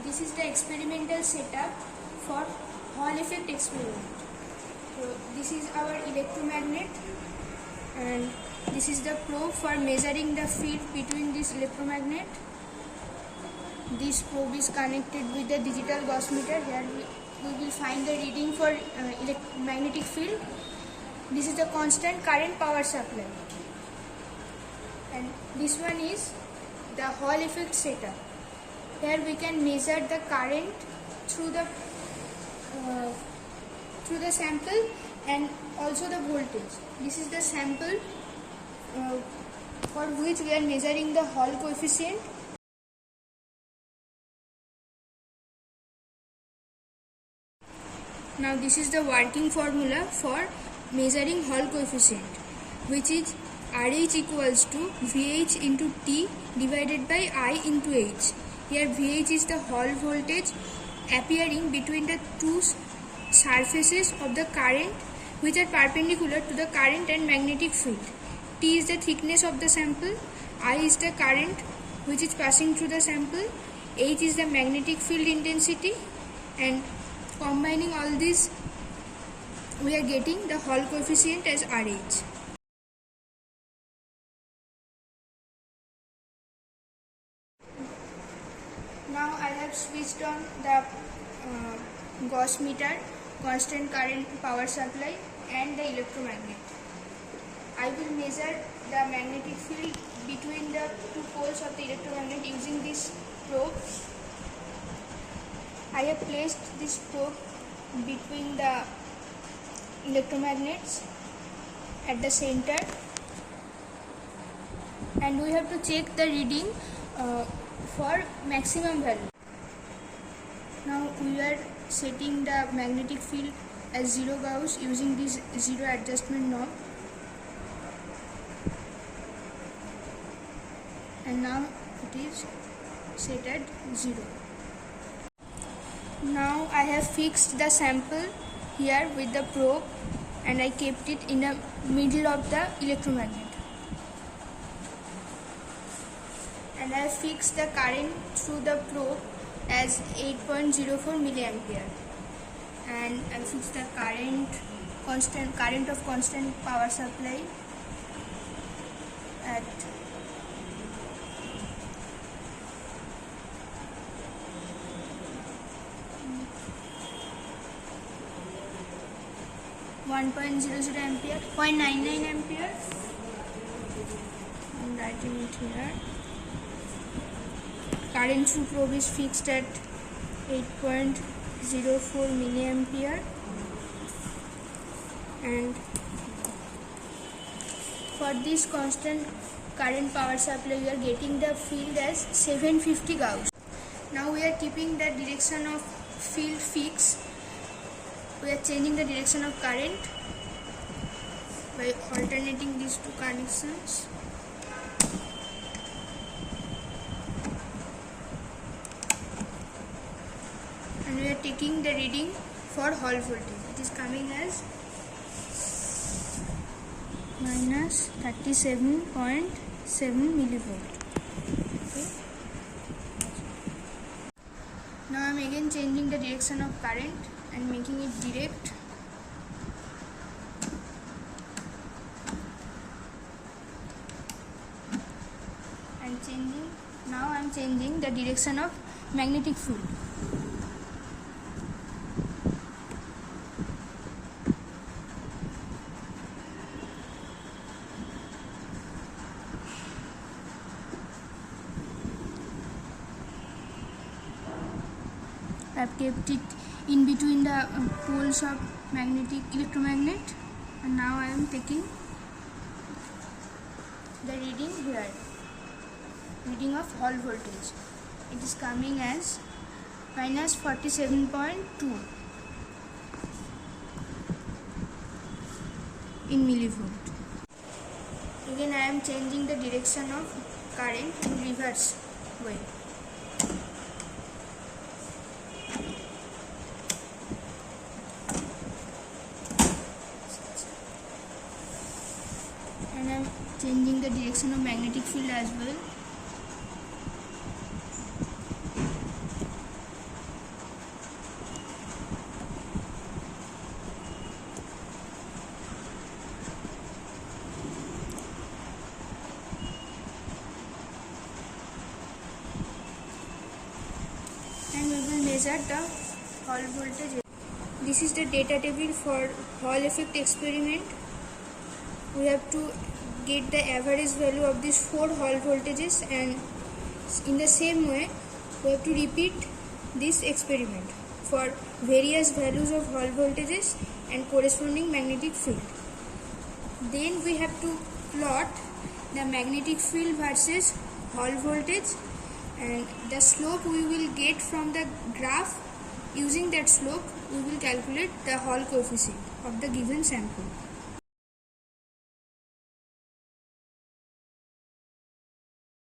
This is the experimental setup for Hall effect experiment. So this is our electromagnet, and this is the probe for measuring the field between this electromagnet. This probe is connected with the digital Gauss meter. Here we will find the reading for magnetic field. This is the constant current power supply, and this one is the Hall effect setup. Here we can measure the current through the sample and also the voltage. This is the sample for which we are measuring the Hall coefficient. Now this is the working formula for measuring Hall coefficient, which is RH equals to VH into T divided by I into H. Here VH is the Hall voltage appearing between the two surfaces of the current which are perpendicular to the current and magnetic field. T is the thickness of the sample, I is the current which is passing through the sample, H is the magnetic field intensity, and combining all these we are getting the Hall coefficient as RH. Now I have switched on the Gauss meter, constant current power supply, and the electromagnet. I will measure the magnetic field between the two poles of the electromagnet using this probe. I have placed this probe between the electromagnets at the center, and we have to check the reading for maximum value. Now we are setting the magnetic field as 0 Gauss using this 0 adjustment knob, and now it is set at 0. Now I have fixed the sample here with the probe, and I kept it in the middle of the electromagnet. And I have fixed the current through the probe as 8.04 milliampere, and I fixed the current of constant power supply at 1.00 ampere, 0.99 ampere. I'm writing it here. Current through probe is fixed at 8.04 milliampere, and for this constant current power supply we are getting the field as 750 Gauss. Now we are keeping the direction of field fixed. We are changing the direction of current by alternating these two connections. And we are taking the reading for Hall voltage. It is coming as minus 37.7 millivolt. Okay. Now I am again changing the direction of current and making it direct. Now I am changing the direction of magnetic field. I have kept it in between the poles of electromagnet, and now I am taking the reading here, reading of Hall voltage. It is coming as minus 47.2 in millivolt. Again I am changing the direction of current in reverse way. And I am changing the direction of magnetic field as well. measure the Hall voltage. This is the data table for Hall effect experiment. We have to get the average value of these 4 Hall voltages, and in the same way we have to repeat this experiment for various values of Hall voltages and corresponding magnetic field. Then we have to plot the magnetic field versus Hall voltage, and the slope we will get from the graph. Using that slope we will calculate the Hall coefficient of the given sample.